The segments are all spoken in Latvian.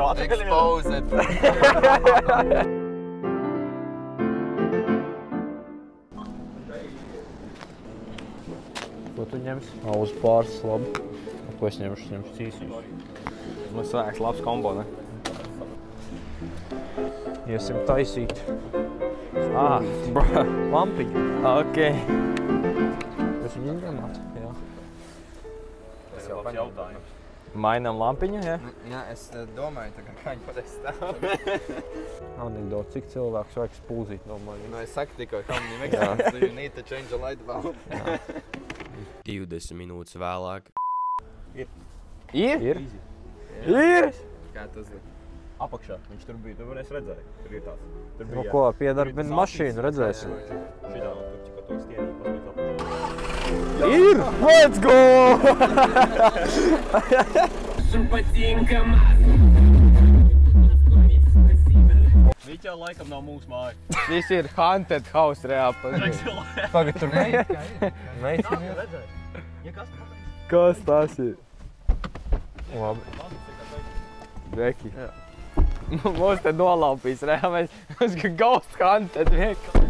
Exposed. Ko tu ņemsi? Alus pāris labi. Ko es ņemšu? Es ņemšu cīsīšu. Mums sanāks labs kombo, ne? Iesim taisīt. Lampiņu. Ok. Jūs viņu ņemat? Jā. Tas jau labs jautājums. Mainām lampiņu, ja? Jā, es domāju, tā kā viņi pateiks stāv. Anekdot, cik cilvēks vajag spūzīt no manis? Nu, es saku tikko, how many Mexicans do you need to change a light bulb? 20 minūtes vēlāk. Ir? Ir? Ir? Kā tas ir? Apakšā. Viņš tur bija, tu varēsi redzēt. Tur ir tāds. Nu ko, piedarbina mašīnu, redzēsim. Šidā, tur tikko to stienīgi paspēc apakšā. Ir! Let's go! Viņš jau laikam nav mūsu māja. Šis ir haunted house reāli. Pagad, tur meita ir? Ja kas Kas tas ir? Labi. Beki. Mums te nolaupīs reāli. Mums kā ghost hunted vienkārši.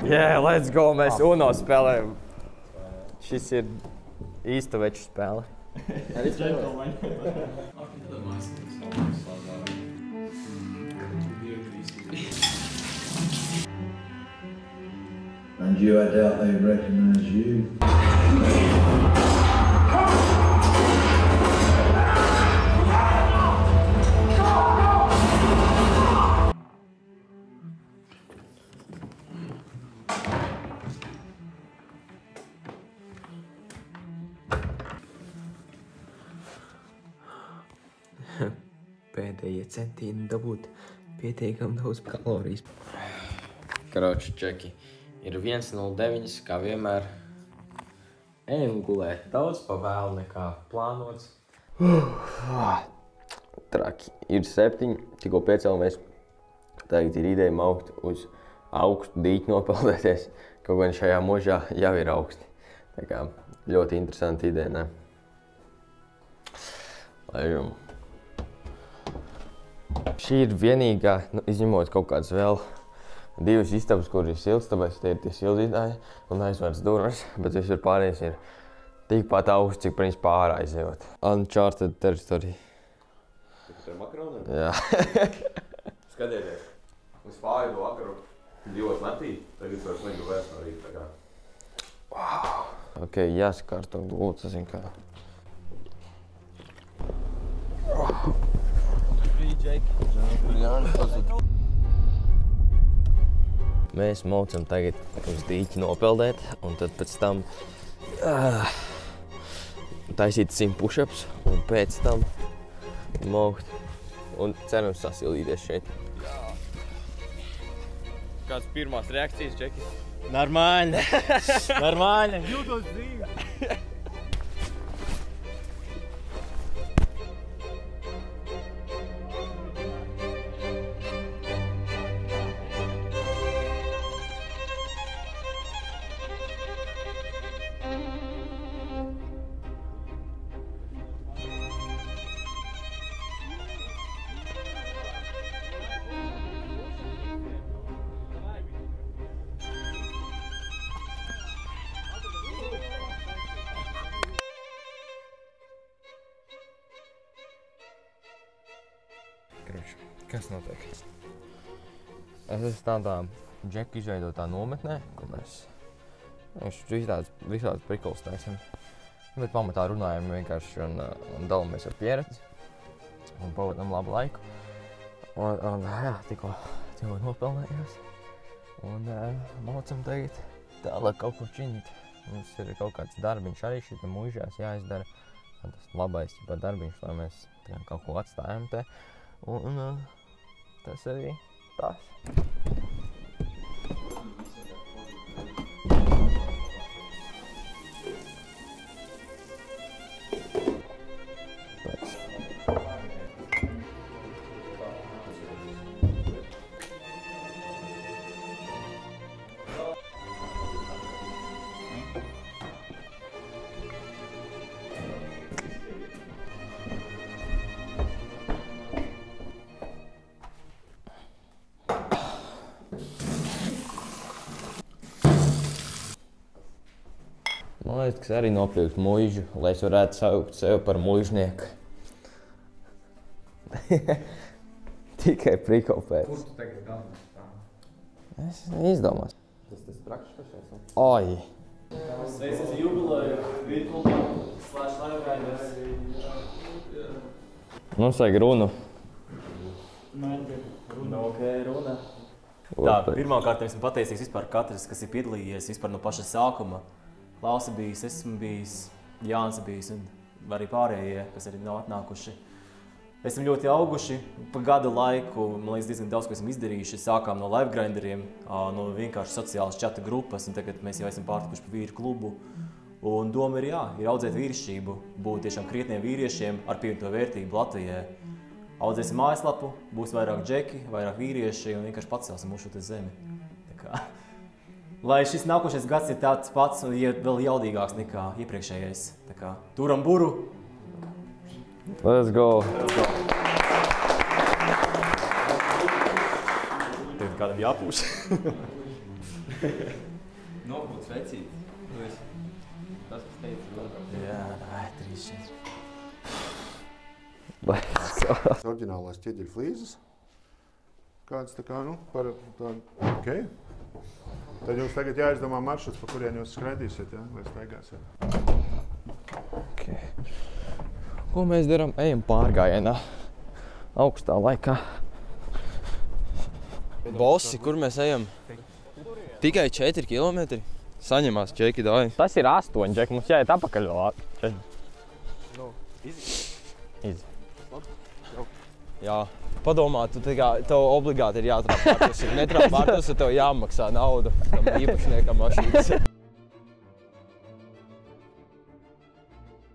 Yeah, let's go, mēs UNO spēlējam. Šis ir īsta veču spēle. And you, I doubt they recognise you. Pēdējie centieni dabūt pietiekam daudz kalorijas. Karoči, čeki. Ir 1:09, kā vienmēr. Ejam gulēt. Daudz pa vēlu nekā plānots. Traki. Ir 7, tikko piecēlamies. Tagad ir ideja maukt uz augstu dīķi nopeldēties. Kaut gan šajā možā jau ir augsti. Tā kā ļoti interesanti ideja, ne? Laižam. Šī ir vienīgā, izņemot kaut kāds vēl 2 istabas, kur ir silts, tāpēc tie ir tie sildītāji un aizvērts durvis, bet visur pārējais ir tikpat augsts, cik principā ārā izjūt. Uncharted territory. Tur makaroniem? Jā. Skatieties, es pārēju vakaru 2 naktī, tagad vairs negribu vairs no rīta. Wow. Ok, jāsakārto gultas, zin kā. Mēs maucam tagad uz dīķi nopeldēt, un tad pēc tam taisīt 100 push-ups, un pēc tam maukt, un cerams sasildīties šeit. Kāds pirmās reakcijas, Džeki? Normāļi. Normāļi. Jūtos dzīvi. Kas notiek? Es esmu tādā Džeku izveidotā nometnē, kur mēs visādas prikols taisam. Bet pamatā runājam vienkārši un dalamies ar pieredzi un pavadam labu laiku. Un jā, tikko nopelnējos un maucam tagad tālāk kaut ko činīt. Mums ir kaut kāds darbiņš arī šeit muižās jāizdara. Tas labais darbiņš, lai mēs kaut ko atstājam te. Un tas arī tās. Man liekas, arī nopirkt muižu, lai es varētu saukt sevi par muižnieku. Tikai prikopēc. Kur tu tagad galvenais? Es izdomās. Tas praktiskais. Oi! Sveicies jubileju Virklubā /Livegrinders. Mums vajag runu. Runa. Tā, pirmkārt, esmu pateicīgs vispār katrs, kas ir piedalījies vispār no paša sākuma. Klausi bijis, esmu bijis, Jānis bijis un arī pārējie, kas arī nav atnākuši. Esam ļoti auguši pa gada laiku, man liekas, diezgan daudz, ko esam izdarījuši. Sākām no livegrinderiem, no vienkārši sociālas čata grupas, un tagad mēs jau esam pārtikuši pa vīru klubu. Un doma ir, ir audzēt vīrišķību, būt tiešām krietniem vīriešiem ar pievienoto vērtību Latvijai. Audzēsim mājaslapu, būs vairāk džeki, vairāk vīrieši un vienkārši pacelsim mūsu te zemi. Tā kā, lai šis nākošais gads ir tāds pats un vēl jaudīgāks nekā iepriekšējais. Tā kā, turam buru! Let's go! Tagad kādam jāpūš. Nopūts vecīt. Tas, kas teica, Jā, 3-4. Oriģinālās ķieģeļu flīzes. Kāds tā kā, par tādu, ok. Tad jums tagad jāizdomā maršruts, pa kurien jūs skraidīsiet, vai staigāsiet. Okay. Ko mēs darām? Ejam pārgājienā. Augstā laikā. Bossi, kur mēs ejam? Tikai 4 kilometri. Saņemās čeki dāji. Tas ir 8 džeki, mums jāiet apakaļ vēl. Easy. Jā. Padomā, tev obligāti ir jātrāp vārtos. Ja netrāp vārtos, tad tev jāmaksā naudu tam īpašniekam mašīnas.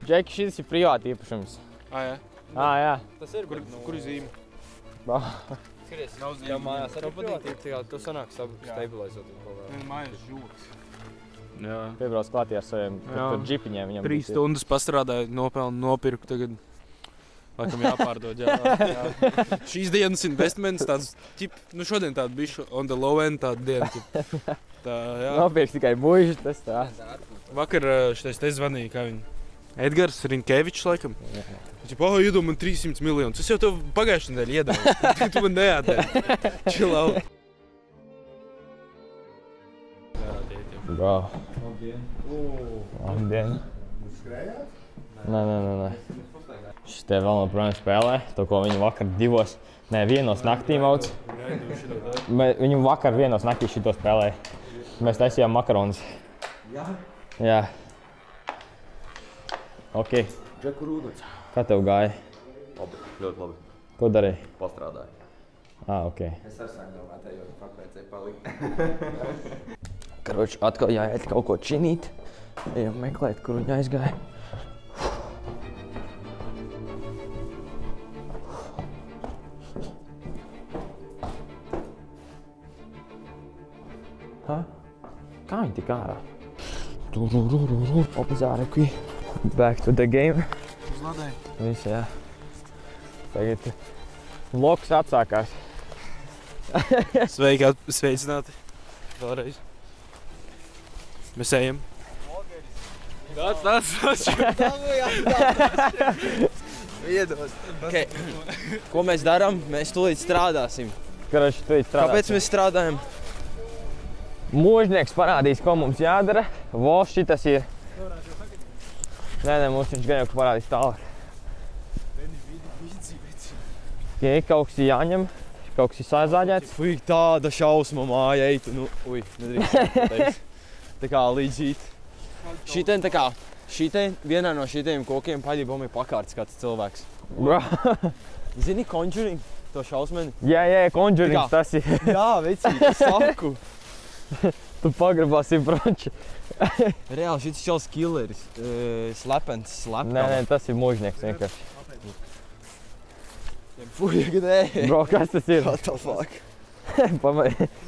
Džeki, šis ir privāti īpašums. Jā? Jā. Tas ir, kur ir zīme? Skaties, nav zīme. Tev mājās arī privāti, tu sanāk stabilizot. Mājas žūks. Jā. Piebrauc klātī ar saviem džipiņiem. 3 stundas pastrādāju, nopirku tagad. Laikam jāpārdod, jā. Šīs dienas investments tāds, šodien tāda bišķi on the low end tāda diena. Nopirks tikai muižu, tas tā. Vakar šitais te zvanīja, kā viņi. Edgars Rinkevičs, laikam. Viņš iedod man 300 miljonus. Es jau tev pagājušajā nedēļā iedevu. Tu man neatdevi. Chill out. Bravo. Labdien. Skrējāt? Nē. Šis te vēl noprojām spēlē, to, ko viņi vakar 1 naktī mauc. Viņu vakar 1 naktī šito spēlēja. Mēs taisījām makaronus. Jā. Ok. Džeku rūdens. Kā tev gāja? Labi, ļoti labi. Ko darīji? Pastrādāju. Ok. Es ar sāku domāt, jo pakvēcēju palikt. Karoči, atkal jāiet kaut ko činīt. Ejam meklēt, kur viņi aizgāja. Kā viņi tik ārā? Opizāreki. Back to the game. Uzlādēji. Viss, jā. Tagad loks atsākās. Sveicināti. Vēlreiz. Mēs ejam. Tāds. Iedod. Okay. Ko mēs darām? Mēs tūlīt strādāsim. Karoči, tu Kāpēc mēs strādājam? Mūžnieks parādīs, ko mums jādara. Vos šitas ir. Nē, mums viņš gan jau parādīs tālāk. Ja kaut kas ir jāņem, kaut kas ir sazāģēts. Fui, tāda šausma māja eitu. Nedrīkst pateikt. Tā kā līdzīt. Šitien, vienā no šitiem kokiem paļībām ir pakārts kāds cilvēks. Bro. Zini Conjuring, to šausmeni? Jā, Conjuring tas ir. Jā, vecīt, es saku. Tu pagrabās ir broči. Reāli šis šals killeris. Slepens. Nē, tas ir mūžnieks vienkārši. Fui, gadē. Bro, kas tas ir? What the fuck?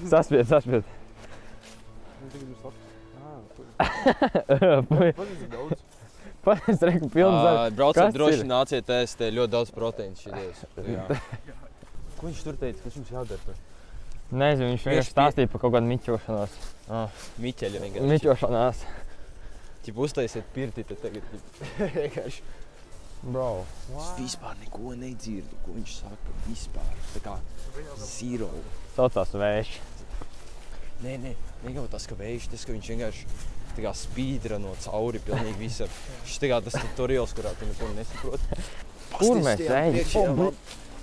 Saspied. Pareiz reku pilns ar. Brauciet droši nāciet ēst, te ļoti daudz proteīnas šities. Ko viņš tur teica, kas mums jādara? Nezinu, viņš vienkārši stāstīja par kaut kādu miķošanos. Miķeļa vienkārši. Miķošanās. ķip uztaisiet pirti, tad tagad vienkārši. Bro. Es vispār neko nedzirdu, ko viņš saka. Vispār. Tā kā zero. Saucās vējš. Nē, jau tas, ka vējš, tas, ka viņš vienkārši tā kā spīdra no cauri pilnīgi visam. Šis tā kā tas tutorials, kurā tu neko nesaprot. Kur mēs ejam?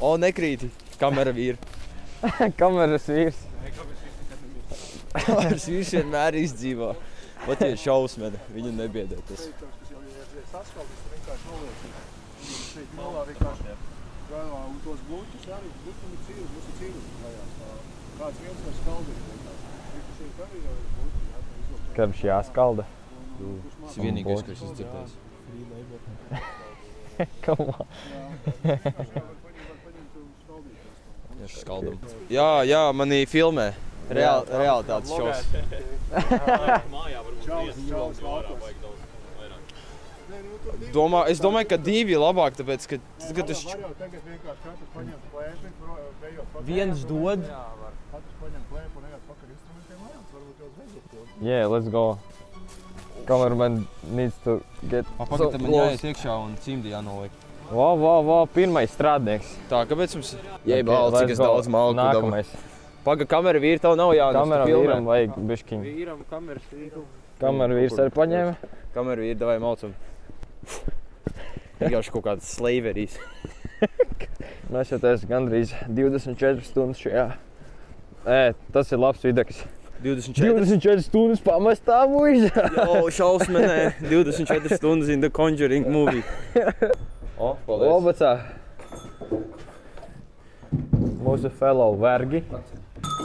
O, nekrīti. Kamera vīri. Kameras vīrs. Kameras vīrs vienmēr izdzīvo. Pat ja šausmene, viņu nebiedē tas. Šeit malā vienkārši gājā un tos gluķus arī, gluķumi cīri, mūsu cīri gājās. Kāds viens var skaldīt vienkārši. Šeit arī jau ir gluķi, jā, izlūk. Karš jāskalda. Tas ir vienīgais, kurš es dzirdēs. Kamā? Ja skaldam. Jā, manī filmē. Realitātes šovs. Es domāju, ka 2 ir labāk, tāpēc, ka tas... Viens dod. Yeah, let's go. Cameraman needs to get so Pagad, man close. jāiet iekšā un cimdi jānoliek. Wow, pirmais strādnieks. Tā, kāpēc mums... Okay, cik es daudz malku dabu. Nākamais. Paga, kamera vīri tev nav jānes. Kamera vīram vajag biškiņu. Vīram kameras vīru. Kamera vīrs arī paņēma. Kamera vīri, davai maucam. Vienkārši kaut kādas slaverijas. Mēs jau taisam gandrīz 24 stundas šajā. Tas ir labs videklis. 24 stundas pamestā muižā. Jo, šausmenē. 24 stundas in the Conjuring movie. Paldies. Obacā. Mūsu fellow vergi.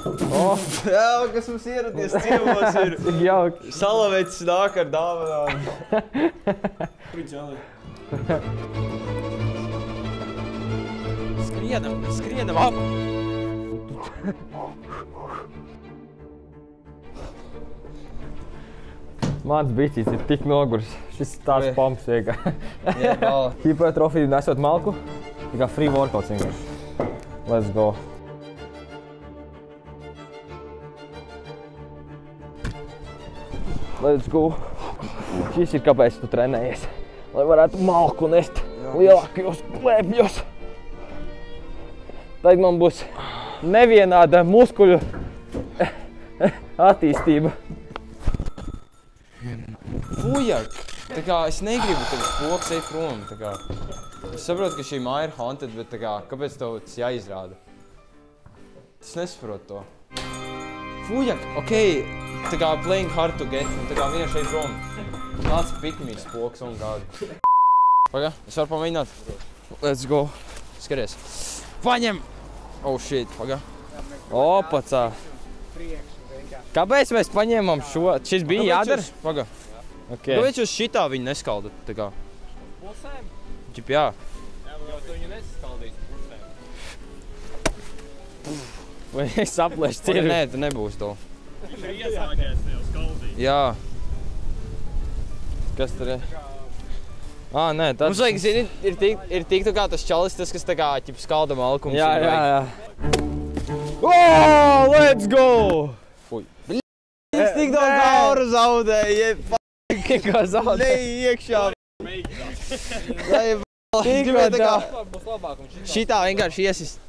Jā, kas mums ieradies ciemos ir. Cik jauki. Salaveits nāk ar dāvanām. Skrienam ap. Mans bicīs ir tik nogurs. Šis tāds pumps vienkārši. Hipertrofija nesot malku. Tikā free workouts vienkārši. Let's go. Let's go. Šis ir kāpēc tu trenējies. Lai varētu malku nest lielākajos klēpļos. Tad man būs nevienāda muskuļu attīstība. Fujak! Tā kā es negribu tagad spoks eit prom. Tā kā. Es saprotu, ka šī māja ir haunted, bet tā kā, kāpēc tev tas jāizrāda? Es nesaprotu to. Fujak! Okei, tā kā playing hard to get, un tā kā vienkārši eit prom. Nāc pikmīgs spoks un kādu. Paga, es varu pamēģināt? Let's go. Skaties. Paņem! Oh shit, paga. Opacā. Kāpēc mēs paņēmām šo? Šis bija jādara? Paga. Okay. Kāpēc jūs šitā viņu neskaldat? Tā kā? Pusēm? Ģip, jā. Jā, jo tu viņu neskaldīsi pusēm. Vai es aplēšu cirvi? Nē, tu nebūs to. Viņš ir iesākēs tev skaldīt. Jā. Kas tur ir? Nē, tāds... Mums vajag, zini, ir tik tā kā tas čalis, tas, kas tā kā, ķip, skalda malkums. Jā. Oh, let's go! Es tik daudz auru zaudēju, Kā zaudē? Lej iekšā. Šitā vienkārši iesist.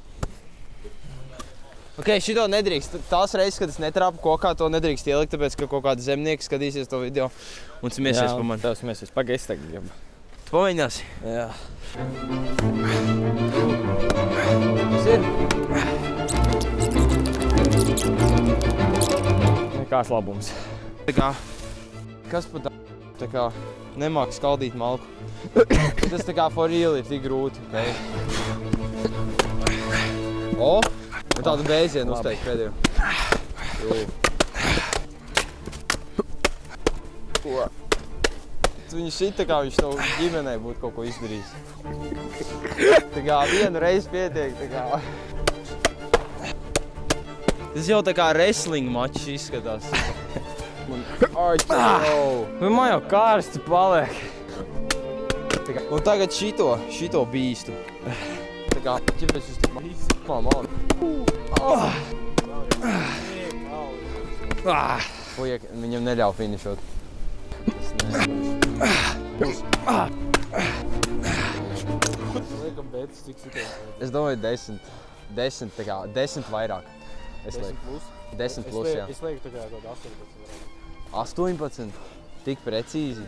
Ok, šito nedrīkst. Tās reizes, kad es netrāpu kokā, to nedrīkst ielikt, tāpēc, ka kaut kādi zemnieki skatīsies to video un smiesies pa mani. Jā, tev smiesies. Pagaid, es tagad gribu. Tu pamēģināsi? Jā. Tas ir? Nekās labums. Tā kā, kas pat tā kā nemāk skaldīt malku. Tas tā kā for real ir tik grūti, ok? O, un tādu bēzienu uzteikt pēdējo. Tu viņu šit tā kā viņš tev ģimenei būtu kaut ko izdarījis. Tā kā vienu reizi pietiek, tā kā. Tas jau tā kā wrestling mačs izskatās. Man jau karsti paliek. Un tagad šito bīstu. Tā kā, ķipēc jūs tik malku. Fujak, viņam neļauj finišot. Tas Liekam, bet, cik sitās. Es domāju 10. 10 tā kā, 10 vairāk. Es 10 lieku. plus? 10 plus, jā. Es lieku tā kā kaut 18. 18? Tik precīzi.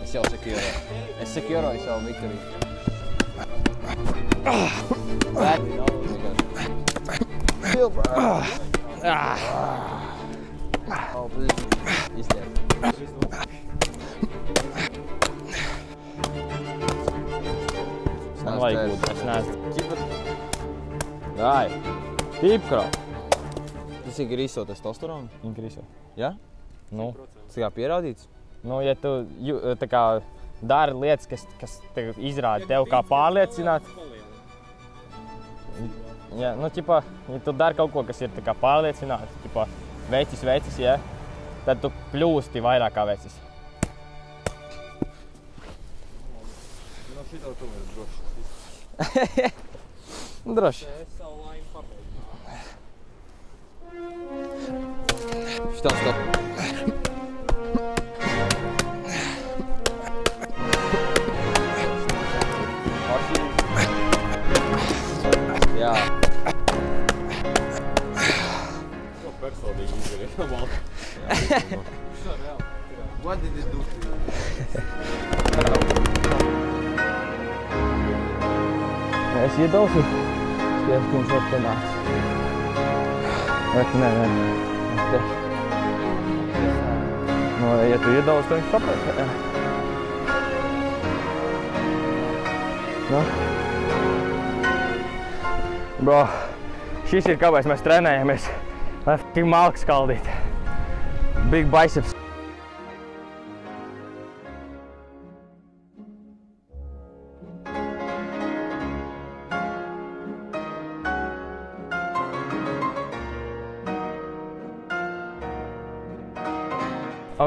Es jau sekioroju. Es sekioroju savu Viktoriju. Izliek. Man vajag būt, es neesmu. Dai, tīpkrā. Tas ir grīso testosteronu? Inkrīso. Jā? Nu, Tas kā pierādīts? nu, ja tu tā kā dari lietas, kas izrāda tev kā pārliecināt. Ja, nu, ķipā, ja tu dari kaut ko, kas ir tā kā pārliecināts, ķipā, vecis, ja, tad tu kļūsti vairāk kā vecis. No šitā tu mēs droši. Droši. Es savu laimi pabeidzu. Stop. Jā. Ko personīgi izdarīja? What did it do to you? Es iedausu. Skaties, ka viņš vairs tenāks. Nē. Te. Nu, ja tu iedausi, tad viņš saprot. Nu. Bro, šis ir kāpēc mēs trenējamies. Lai f***ing malku skaldīt. Big biceps.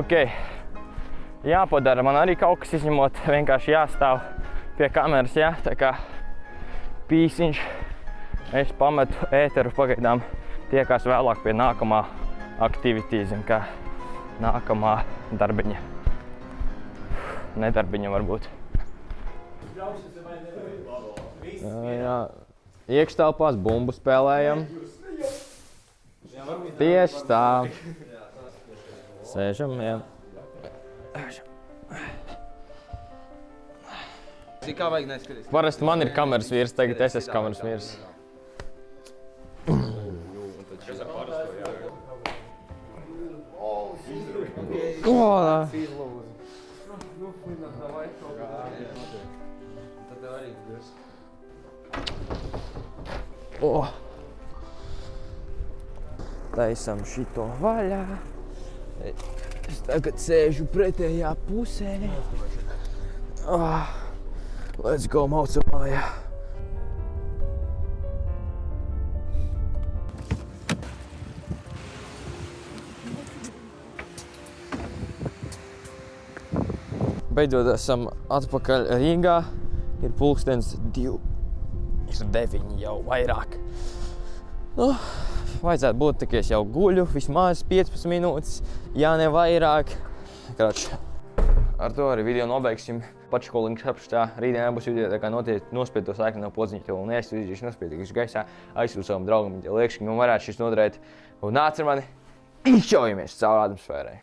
Ok, jāpadara man arī kaut kas izņemot, vienkārši jāstāv pie kameras, jā, tā kā pīsiņš. Es pametu ēteru pagaidām, tiekās vēlāk pie nākamā aktivitīza, kā nākamā darbiņa. Nedarbiņa varbūt. Jā, iekštelpās bumbu spēlējam. Tieši tā. Sēžam, jā. Cik kā vajag neskatīties? Parasti man ir kameras vīrs, tagad es esmu kameras vīrs. Taisam šito vaļā. Es tagad sēžu pretējā pusē. Let's go, maucam mājā. Beidzot esam atpakaļ Rīgā. Ir pulkstens 2:09 jau vairāk. Nu, vajadzētu būt tā, ka es jau guļu vismaz 15 minūtes, ja ne vairāk. Kroč, ar to arī video nobeigsim. Pačakolīgs apšķā, rītdien nebūs video, tā kā nospied to saikni no podziņa tev un es tu izģīšu nospiedīšu gaisā, aizsūtu savam draugam, ja liekas, ka man varētu šis noderēt. Un nāc ar mani, izšaujamies caur atmosfērai.